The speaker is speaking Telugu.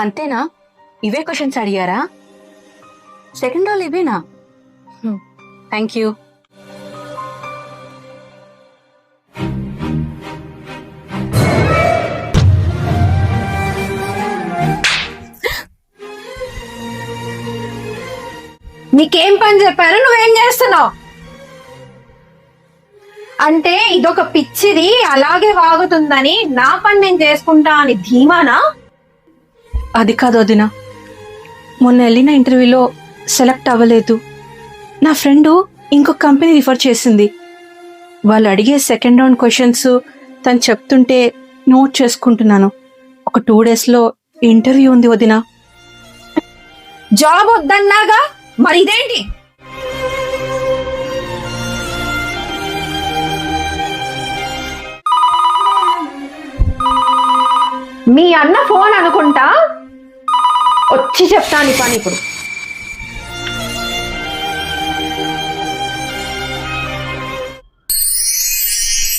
అంతేనా? ఇవే క్వశ్చన్స్ అడిగారా? సెకండ్ రోల్ ఇవేనా? Thank you. నీకేం పని చెప్పారు, నువ్వేం చేస్తున్నావు? అంటే ఇదొక పిచ్చిది అలాగే వాగుతుందని నా పని నేను చేసుకుంటా అని ధీమానా? అది కాదు వదిన, మొన్న వెళ్ళిన ఇంటర్వ్యూలో సెలెక్ట్ అవ్వలేదు. నా ఫ్రెండు ఇంకొక కంపెనీ రిఫర్ చేసింది. వాళ్ళు అడిగే సెకండ్ రౌండ్ క్వశ్చన్స్ తను చెప్తుంటే నోట్ చేసుకుంటున్నాను. ఒక 2 daysలో ఇంటర్వ్యూ ఉంది వదిన. జాబ్ వద్దన్నాగా, మరి ఇదేంటి? మీ అన్న ఫోన్ అనుకుంటా, వచ్చి చెప్తాను ఈ పని ఇప్పుడు.